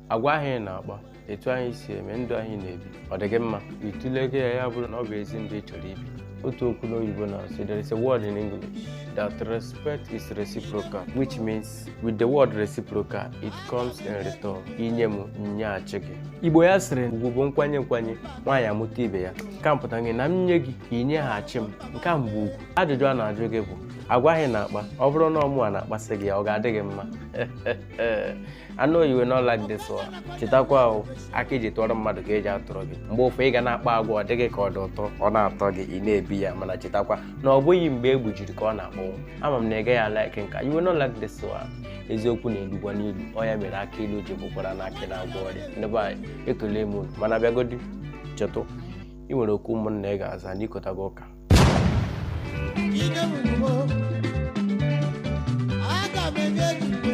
agwa ahụ na-akpa etu anyị si eme ndụ anyị na-ebi ọ dị gị mma itulego ya bụrụ na ọ bụ ezi ndụ ị chọrọ ibi otu okwu n'oyibo na-asị there is a word in English that respect is reciprocal, which means with the word reciprocal it comes in return. Inye m nyeghachi gị. Igbo ya sịrị ugwu bụ nkwanye nwaanyị amụta ibe ya ka mpụta gị na m nye gị inyeghachi m nke a mbụ ugwu. Ajụjụ a na-ajụ gị bụ agwaghị na-akpa ọ bụrụ na ọmụ a na-akpasị gị ọ ga-adị gị mma? I know you will not like this one. Chetakwa ahụ aka iji tụọrọ mmadụ ka eji atụrụ gị mgbe ụfọ ị ga na-akpa agwa ọ dịghị ka ọ dị ụtọ ọ na-atọ gị ị na-ebi ya mana chetakwa na ọ bụghị mgbe egbujiri ka ọ na-akpọnwụ. Ama m na ị gaghị like nka you will not like this one. Eziokwu na-elugwa n'ilu ọ ya mere aka ilu ji bụkwara na akị na-agwọ ọrịa ndebe anyị ekele m unu mana bịagodi chetụ ị nwere okwu ụmụnna ị ga-aza n'ikotago ụka. Aga m enye gị